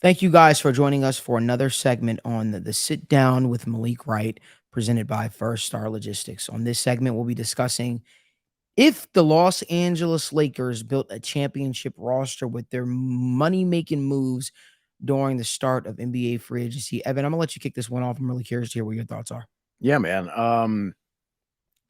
Thank you guys for joining us for another segment on the Sit Down with Malik Wright, presented by First Star Logistics. On this segment, we'll be discussing if the Los Angeles Lakers built a championship roster with their money making moves during the start of NBA free agency. Evan, I'm going to let you kick this one off. I'm really curious to hear what your thoughts are. Yeah, man.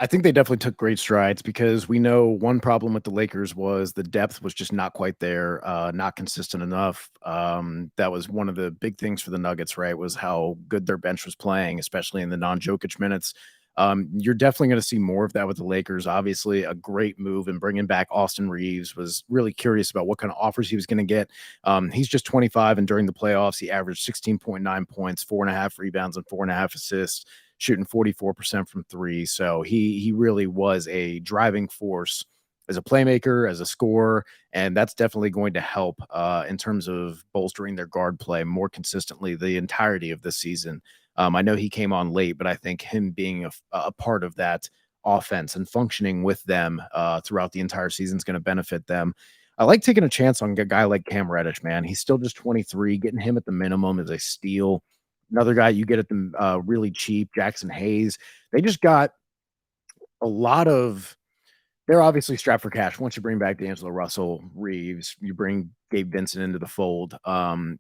I think they definitely took great strides because we know one problem with the Lakers was the depth was just not quite there, not consistent enough. That was one of the big things for the Nuggets, right? Was how good their bench was playing, especially in the non-Jokic minutes. You're definitely going to see more of that with the Lakers. Obviously, a great move and bringing back Austin Reaves. Was really curious about what kind of offers he was going to get. He's just 25, and during the playoffs, he averaged 16.9 points, 4.5 rebounds, and 4.5 assists, shooting 44% from three. So he really was a driving force as a playmaker, as a scorer, and that's definitely going to help in terms of bolstering their guard play more consistently the entirety of this season. I know he came on late, but I think him being a part of that offense and functioning with them throughout the entire season is going to benefit them. I like taking a chance on a guy like Cam Reddish, man. He's still just 23. Getting him at the minimum is a steal. Another guy you get at them really cheap, Jaxson Hayes. They just got a lot of. They're obviously strapped for cash. Once you bring back D'Angelo Russell, Reaves, you bring Gabe Vincent into the fold.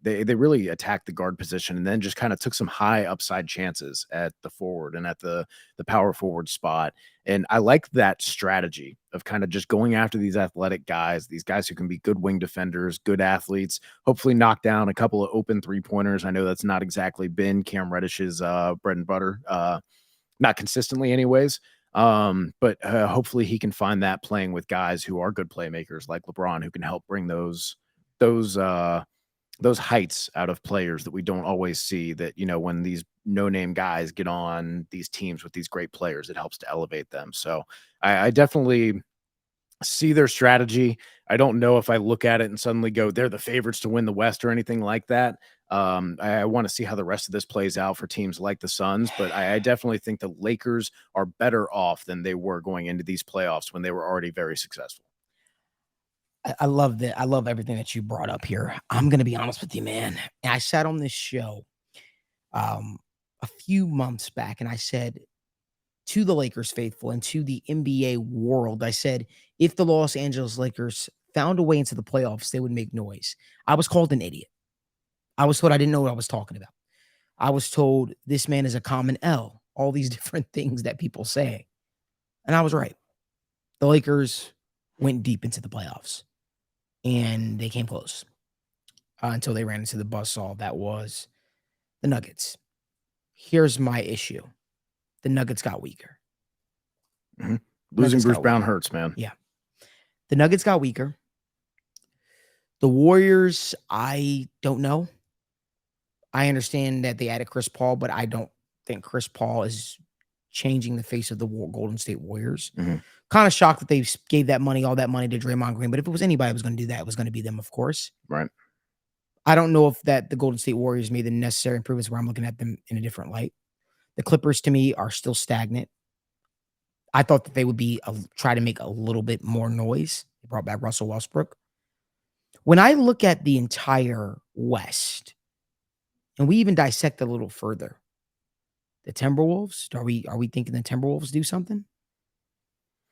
They really attacked the guard position and then just kind of took some high upside chances at the forward and at the power forward spot. And I like that strategy of kind of just going after these athletic guys, these guys who can be good wing defenders, good athletes, hopefully knock down a couple of open 3-pointers. I know that's not exactly been Cam Reddish's bread and butter, not consistently anyways. But hopefully he can find that playing with guys who are good playmakers like LeBron, who can help bring those heights out of players that we don't always see. That, you know, when these no-name guys get on these teams with these great players, it helps to elevate them. So I definitely see their strategy. I don't know if I look at it and suddenly go, they're the favorites to win the West or anything like that. I want to see how the rest of this plays out for teams like the Suns, but I definitely think the Lakers are better off than they were going into these playoffs when they were already very successful. I love that. I love everything that you brought up here. I'm going to be honest with you, man. I sat on this show um, a few months back and I said, to the Lakers faithful and to the NBA world, I said, if the Los Angeles Lakers found a way into the playoffs, they would make noise. I was called an idiot. I was told I didn't know what I was talking about. I was told this man is a common L, all these different things that people say. And I was right. The Lakers went deep into the playoffs and they came close until they ran into the buzzsaw that was the Nuggets. Here's my issue. The Nuggets got weaker. Mm-hmm. Losing Bruce Brown hurts, man. Yeah. The Nuggets got weaker. The Warriors, I don't know. I understand that they added Chris Paul, but I don't think Chris Paul is changing the face of the Golden State Warriors. Mm-hmm. Kind of shocked that they gave that money, all that money to Draymond Green. But if it was anybody who was going to do that, it was going to be them, of course. Right. I don't know if that the Golden State Warriors made the necessary improvements where I'm looking at them in a different light. The Clippers, to me, are still stagnant. I thought that they would be try to make a little bit more noise. They brought back Russell Westbrook. When I look at the entire West, and we even dissect a little further, the Timberwolves, are we thinking the Timberwolves do something?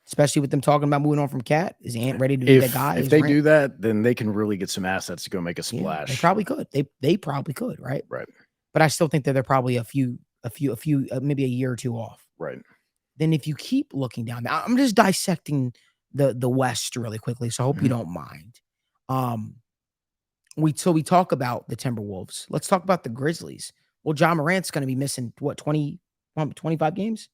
Especially with them talking about moving on from Cat. Is Ant ready to be that guy? If they do that, then they can really get some assets to go make a splash. Yeah, they probably could. They probably could, right? Right. But I still think that they're probably a few, maybe a year or two off. Right. Then if you keep looking down, I'm just dissecting the West really quickly, so I hope you don't mind. We talk about the Timberwolves. Let's talk about the Grizzlies. Well, John Morant's going to be missing what 25 games,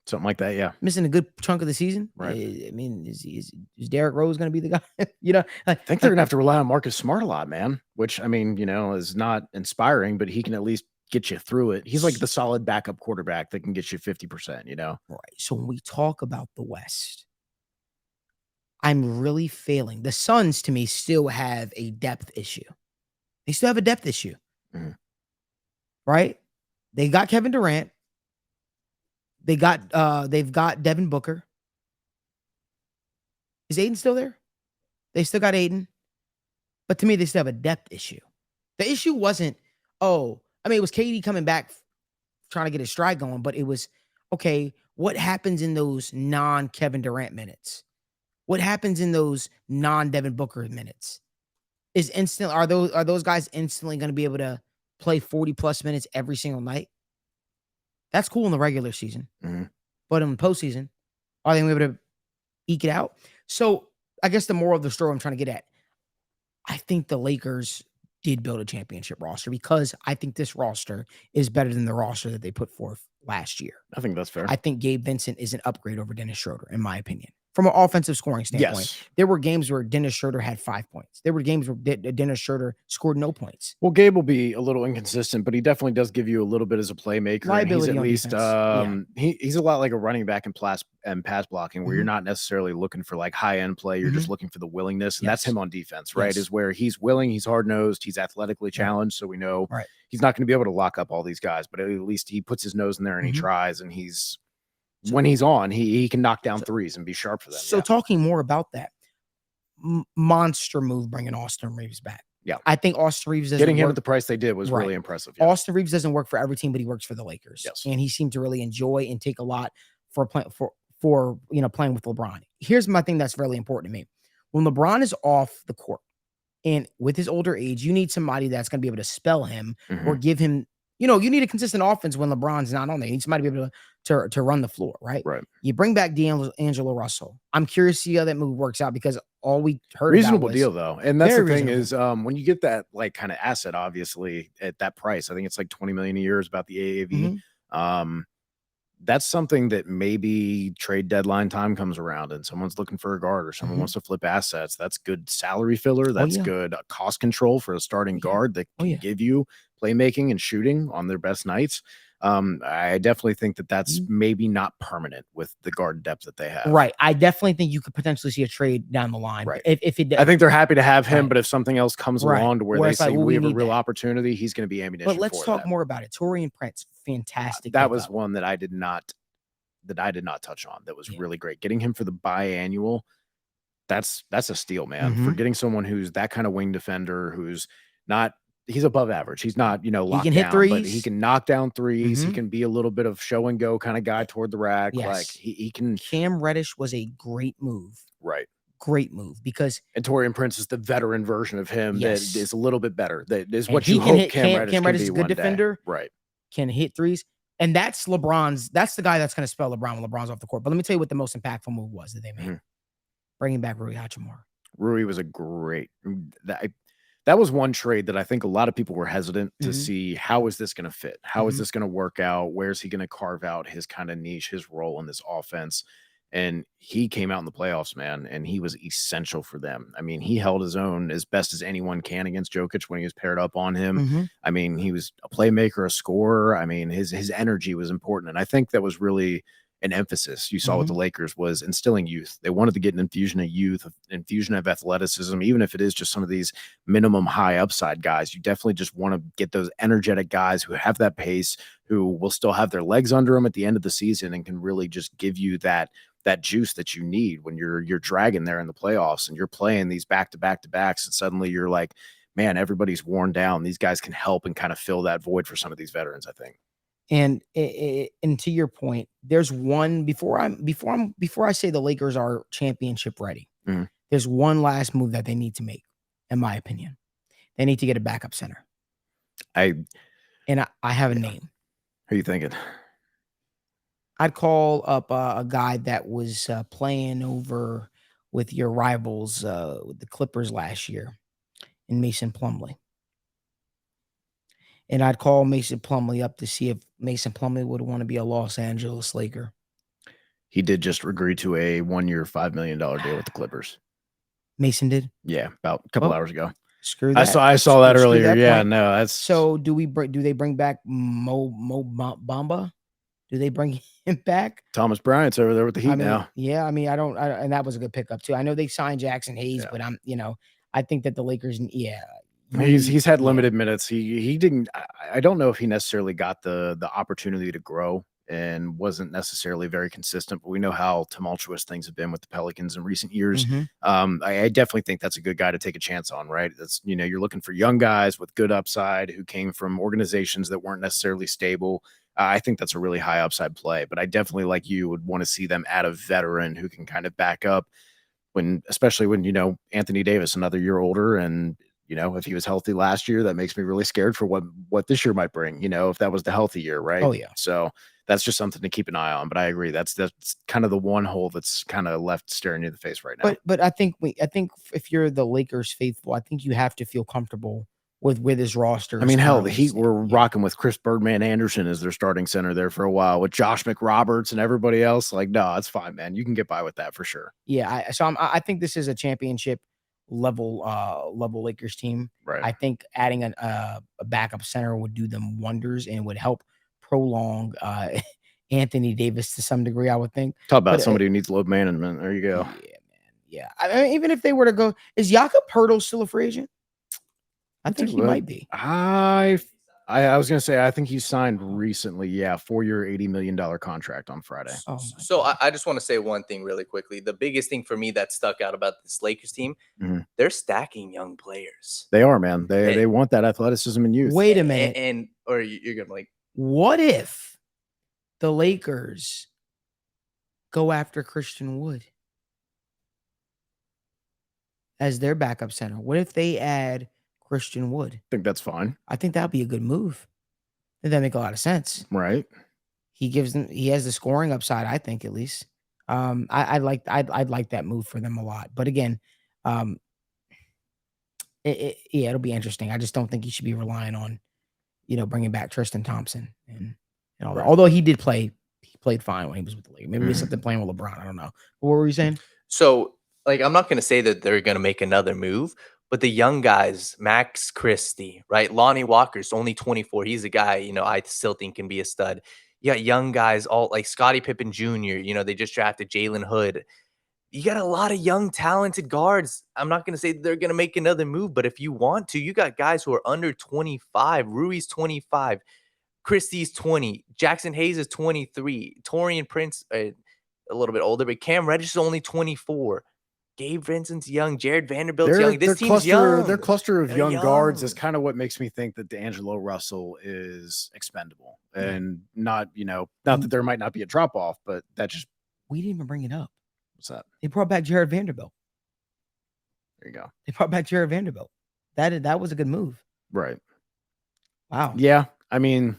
something like that. Yeah, missing a good chunk of the season. Right. I mean, is Derrick Rose going to be the guy? You know, I think they're going to have to rely on Marcus Smart a lot, man. Which, I mean, you know, is not inspiring, but he can at least get you through it. He's like the solid backup quarterback that can get you 50%. You know, right? So when we talk about the West, I'm really failing. The Suns, to me, still have a depth issue. They still have a depth issue. Mm-hmm. Right? They got Kevin Durant. They've got Devin Booker. Is Aiden still there? They still got Aiden. But to me, they still have a depth issue. The issue wasn't, oh, I mean, it was KD coming back trying to get his stride going, but it was, okay, what happens in those non-Kevin Durant minutes? What happens in those non-Devin Booker minutes? Are those guys instantly going to be able to play 40 plus minutes every single night? That's cool in the regular season. Mm-hmm. But in the postseason, are they able to eke it out? So I guess the moral of the story I'm trying to get at, I think the Lakers did build a championship roster because I think this roster is better than the roster that they put forth last year. I think that's fair. I think Gabe Vincent is an upgrade over Dennis Schroeder, in my opinion. From an offensive scoring standpoint, yes. There were games where Dennis Schroeder had 5 points. There were games where Dennis Schroeder scored no points. Well, Gabe will be a little inconsistent, but he definitely does give you a little bit as a playmaker. Liability and he's at on least he's a lot like a running back in pass blocking, where you're not necessarily looking for like high end play. You're just looking for the willingness, and that's him on defense, right? Is where he's willing, he's hard nosed, he's athletically challenged, so we know he's not going to be able to lock up all these guys, but at least he puts his nose in there and he tries, and when he's on, he can knock down threes and be sharp for them. So talking more about that. Monster move bringing Austin Reaves back. Yeah. I think Austin Reaves getting him at the price they did was really impressive. Yeah. Austin Reaves doesn't work for every team, but he works for the Lakers. Yes. And he seemed to really enjoy and take a lot for playing with LeBron. Here's my thing that's really important to me. When LeBron is off the court and with his older age, you need somebody that's going to be able to spell him or give him, you need a consistent offense when LeBron's not on there. You need somebody to be able to run the floor, right? Right. You bring back D'Angelo Russell. I'm curious to see how that move works out because all we heard reasonable about was deal though. And that's the thing is when you get that like kind of asset, obviously at that price, I think it's like 20 million a year is about the AAV. That's something that maybe trade deadline time comes around and someone's looking for a guard or someone wants to flip assets. That's good salary filler. That's good cost control for a starting guard that can give you playmaking and shooting on their best nights. I definitely think that that's maybe not permanent with the guard depth that they have. Right. I definitely think you could potentially see a trade down the line. Right. If it, I think they're happy to have him, but if something else comes along to where they say we have a real that opportunity, he's going to be ammunition. But let's talk more about it. Taurean Prince, fantastic. That was one that I did not touch on. That was really great. Getting him for the biannual, that's a steal, man. For getting someone who's that kind of wing defender, who's not. He's above average. He's not, locked he can hit down, threes. but he can knock down threes. He can be a little bit of show and go kind of guy toward the rack. Yes. Like he can. Cam Reddish was a great move. Right. Great move because Taurean Prince is the veteran version of him that is a little bit better. That is what he you can hope hit, Cam Reddish Cam can Reddish be is a good one defender. Day. Right. Can hit threes. And that's LeBron's. That's the guy that's going to spell LeBron when LeBron's off the court. But let me tell you what the most impactful move was that they made. Bringing back Rui Hachimura. Rui was a great. That was one trade that I think a lot of people were hesitant to see how is this going to fit? How is this going to work out? Where's he going to carve out his kind of niche, his role in this offense? And he came out in the playoffs, man, and he was essential for them. I mean, he held his own as best as anyone can against Jokic when he was paired up on him. I mean, he was a playmaker, a scorer. I mean, his energy was important. And I think that was really an emphasis you saw with the Lakers was instilling youth. They wanted to get an infusion of youth, infusion of athleticism, even if it is just some of these minimum high upside guys. You definitely just want to get those energetic guys who have that pace, who will still have their legs under them at the end of the season and can really just give you that juice that you need when you're dragging there in the playoffs and you're playing these back-to-backs and suddenly you're like, man, everybody's worn down. These guys can help and kind of fill that void for some of these veterans, I think. And to your point, there's one before I say the Lakers are championship ready. There's one last move that they need to make, in my opinion. They need to get a backup center. I have a name. Who are you thinking? I'd call up a guy that was playing over with your rivals, with the Clippers last year, in Mason Plumlee. And I'd call Mason Plumlee up to see if Mason Plumlee would want to be a Los Angeles Laker. He did just agree to a 1-year, $5 million deal with the Clippers. Mason did? Yeah, about a couple hours ago. Screw that. I saw that earlier. That yeah, point. no, that's so. Do they bring back Mo Bamba? Do they bring him back? Thomas Bryant's over there with the Heat now. Yeah, I mean, and that was a good pickup too. I know they signed Jaxson Hayes, but I think that the Lakers, he's had limited minutes. He didn't. I don't know if he necessarily got the opportunity to grow and wasn't necessarily very consistent, but we know how tumultuous things have been with the Pelicans in recent years. I definitely think that's a good guy to take a chance on, right? That's, you're looking for young guys with good upside who came from organizations that weren't necessarily stable. I think that's a really high upside play, but I definitely, like you, would want to see them add a veteran who can kind of back up especially when, Anthony Davis, another year older, and if he was healthy last year, that makes me really scared for what this year might bring, if that was the healthy year, right? Oh, yeah. So that's just something to keep an eye on. But I agree. That's kind of the one hole that's kind of left staring you in the face right now. But I think if you're the Lakers faithful, I think you have to feel comfortable with his roster. I mean, hell, the Heat were rocking with Chris Birdman Anderson as their starting center there for a while with Josh McRoberts and everybody else. Like, no, it's fine, man. You can get by with that for sure. Yeah, I think this is a championship level Lakers team. Right. I think adding a backup center would do them wonders and would help prolong Anthony Davis to some degree, I would think. Talk about somebody who needs load management. There you go. Yeah, man. Yeah. I mean, even if they were to go, is Jakob Poeltl still a free agent? I think he might be. I was going to say, I think he signed recently. Yeah. 4-year, $80 million contract on Friday. So I just want to say one thing really quickly. The biggest thing for me that stuck out about this Lakers team, they're stacking young players. They are, man. They want that athleticism and youth. Wait a minute. Or you're going to like, what if the Lakers go after Christian Wood as their backup center? What if they add Christian Wood? I think that's fine. I think that'd be a good move. I think that make a lot of sense. Right. He has the scoring upside, I think, at least. I'd like that move for them a lot. But again, it'll be interesting. I just don't think he should be relying on, bringing back Tristan Thompson and all that. Although he played fine when he was with the league. Maybe it's something playing with LeBron. I don't know. What were you saying? So, I'm not going to say that they're going to make another move, but the young guys, Max Christie, right? Lonnie Walker's only 24. He's a guy, I still think can be a stud. You got young guys, all like Scottie Pippen Jr., they just drafted Jalen Hood. You got a lot of young, talented guards. I'm not going to say they're going to make another move, but if you want to, you got guys who are under 25. Rui's 25. Christie's 20. Jaxson Hayes is 23. Taurean Prince, a little bit older, but Cam Reddish is only 24. Gabe Vincent's young. Jared Vanderbilt's young. This team's young. Their cluster of young guards is kind of what makes me think that D'Angelo Russell is expendable. And not that there might not be a drop-off, but that just... We didn't even bring it up. What's that? They brought back Jared Vanderbilt. There you go. They brought back Jared Vanderbilt. That was a good move. Right. Wow. Yeah. I mean...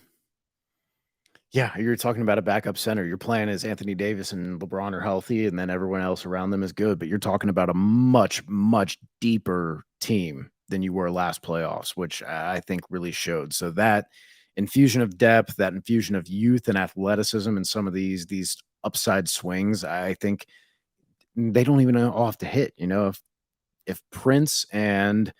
Yeah, you're talking about a backup center. Your plan is Anthony Davis and LeBron are healthy, and then everyone else around them is good. But you're talking about a much, much deeper team than you were last playoffs, which I think really showed. So that infusion of depth, that infusion of youth and athleticism, and some of these upside swings, I think they don't even know off to hit. If Prince and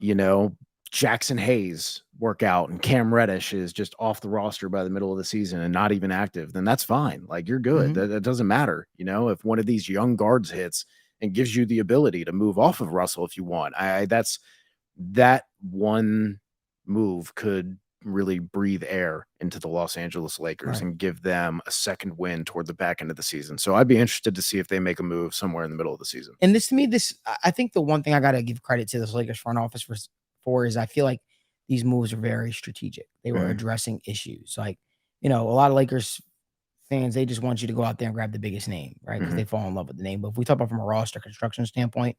Jaxson Hayes work out and Cam Reddish is just off the roster by the middle of the season and not even active, then that's fine. Like, you're good. That doesn't matter. If one of these young guards hits and gives you the ability to move off of Russell if you want, that one move could really breathe air into the Los Angeles Lakers and give them a second win toward the back end of the season. So I'd be interested to see if they make a move somewhere in the middle of the season. And I think the one thing I got to give credit to this Lakers front office for is I feel like these moves are very strategic. They were addressing issues. Like, a lot of Lakers fans, they just want you to go out there and grab the biggest name, right? Because they fall in love with the name. But if we talk about from a roster construction standpoint,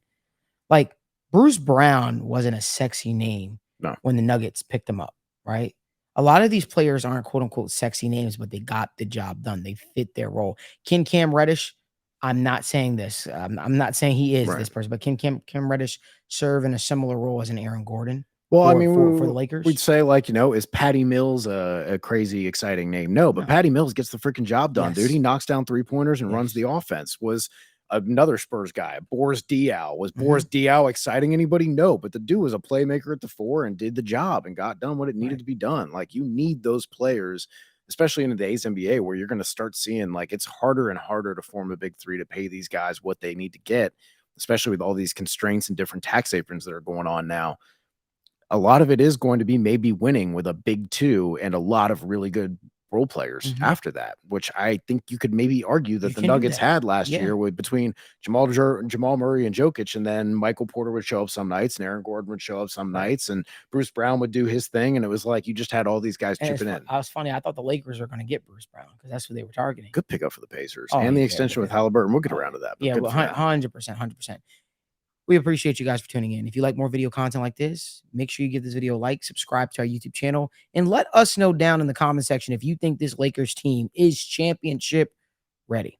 like Bruce Brown wasn't a sexy name when the Nuggets picked him up, right? A lot of these players aren't quote unquote sexy names, but they got the job done. They fit their role. Can Cam Reddish, I'm not saying this. I'm not saying he is this person, but can Cam Reddish serve in a similar role as an Aaron Gordon? Well, for the Lakers, we'd say is Patty Mills a crazy, exciting name? No, but Patty Mills gets the freaking job done, dude. He knocks down 3-pointers and runs the offense. Was another Spurs guy, Boris Diaw. Was Boris Diaw exciting anybody? No, but the dude was a playmaker at the 4 and did the job and got done what it needed to be done. Like, you need those players, especially in today's NBA, where you're going to start seeing it's harder and harder to form a big 3 to pay these guys what they need to get, especially with all these constraints and different tax aprons that are going on now. A lot of it is going to be maybe winning with a big 2 and a lot of really good role players Mhm. after that, which I think you could maybe argue that You the can do Nuggets that. had last Yeah. year with between Jamal Murray and Jokic, and then Michael Porter would show up some nights, and Aaron Gordon would show up some Right. nights, and Bruce Brown would do his thing, and it was like you just had all these guys And it's chipping in. I was funny. I thought the Lakers were gonna get Bruce Brown because that's who they were targeting. Good pickup for the Pacers Oh, and the yeah, extension with because Halliburton. We'll get oh, around to that. But yeah, good well, for them. 100%, 100%. We appreciate you guys for tuning in. If you like more video content like this, make sure you give this video a like, subscribe to our YouTube channel, and let us know down in the comment section if you think this Lakers team is championship ready.